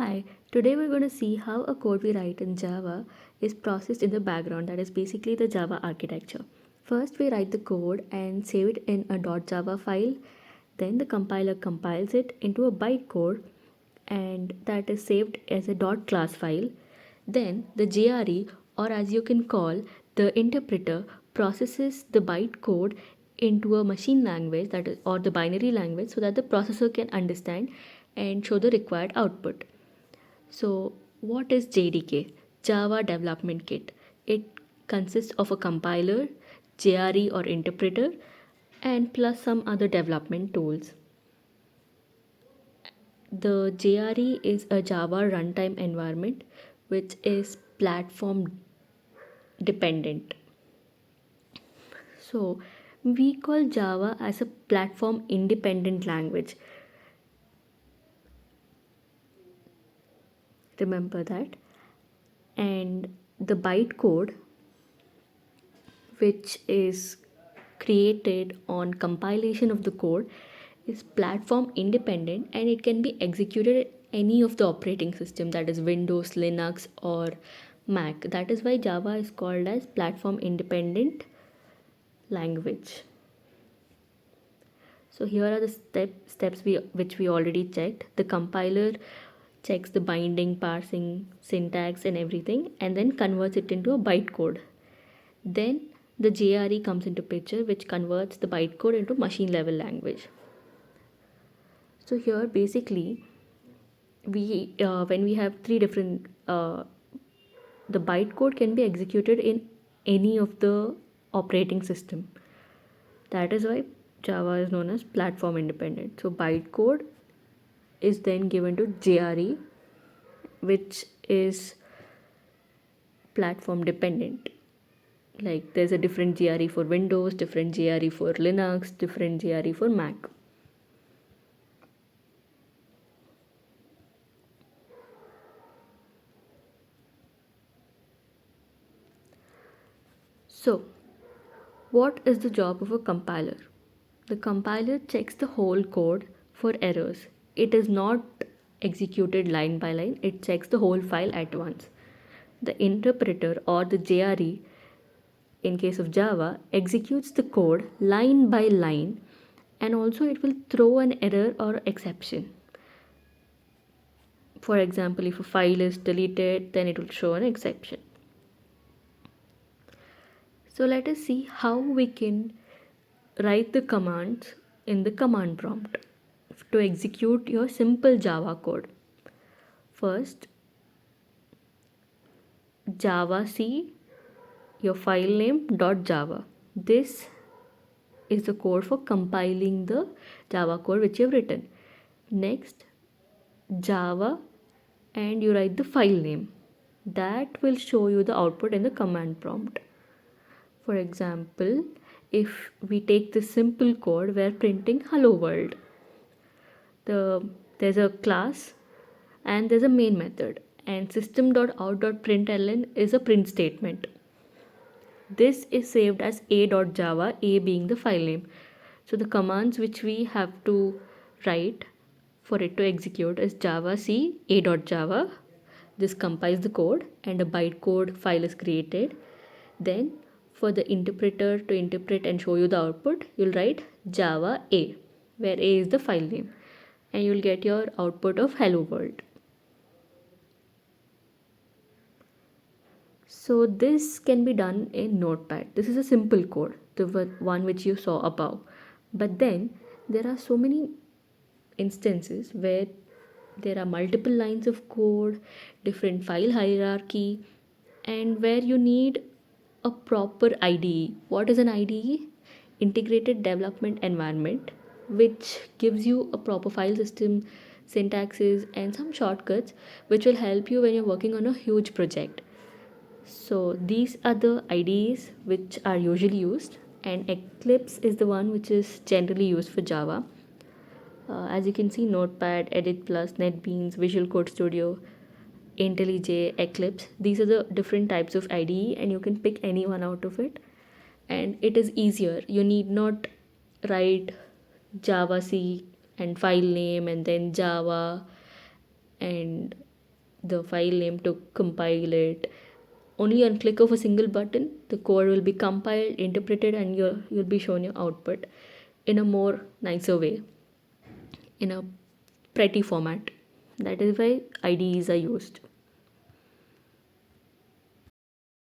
Hi, today we're going to see how a code we write in Java is processed in the background, that is basically the Java architecture. First, we write the code and save it in a .java file. Then the compiler compiles it into a bytecode and that is saved as a .class file. Then the JRE, or as you can call the interpreter, processes the bytecode into a machine language, that is, or the binary language, so that the processor can understand and show the required output. So, what is JDK? Java Development Kit. It consists of a compiler, JRE or interpreter, and plus some other development tools. The JRE is a Java runtime environment which is platform dependent. So, we call Java as a platform independent language. Remember that. And the bytecode, which is created on compilation of the code, is platform independent and it can be executed at any of the operating system, that is Windows, Linux or Mac. That is why Java is called as platform independent language. So here are the steps which we already checked. The compiler checks the binding, parsing, syntax and everything and then converts it into a bytecode. Then the JRE comes into picture, which converts the bytecode into machine level language. So here basically we when we have three different the bytecode can be executed in any of the operating system. That is why Java is known as platform independent. So bytecode is then given to JRE, which is platform dependent. Like there's a different JRE for Windows, different JRE for Linux, different JRE for Mac. So, what is the job of a compiler? The compiler checks the whole code for errors. It is not executed line by line, it checks the whole file at once. The interpreter or the JRE, in case of Java, executes the code line by line and also it will throw an error or exception. For example, if a file is deleted, then it will show an exception. So let us see how we can write the commands in the command prompt to execute your simple Java code. First, javac your file name .java. This is the code for compiling the Java code which you have written. Next, Java, and you write the file name. That will show you the output in the command prompt. For example, if we take this simple code, we're printing hello world. There's a class and there's a main method, and system.out.println is a print statement. This is saved as a.java, a being the file name. So the commands which we have to write for it to execute is javac a.java. This compiles the code and a bytecode file is created. Then for the interpreter to interpret and show you the output, you'll write java a, where a is the file name, and you'll get your output of hello world. So this can be done in Notepad. This is a simple code, the one which you saw above. But then there are so many instances where there are multiple lines of code, different file hierarchy, and where you need a proper IDE. What is an IDE? Integrated Development Environment, which gives you a proper file system, syntaxes, and some shortcuts which will help you when you're working on a huge project. So these are the IDEs which are usually used, and Eclipse is the one which is generally used for Java. As you can see, Notepad, Edit Plus, NetBeans, Visual Code Studio, IntelliJ, Eclipse. These are the different types of IDE, and you can pick any one out of it. And it is easier. You need not write javac and file name and then Java and the file name to compile it. Only on click of a single button, the code will be compiled, interpreted, and you'll be shown your output in a more nicer way, in a pretty format. That is why IDEs are used.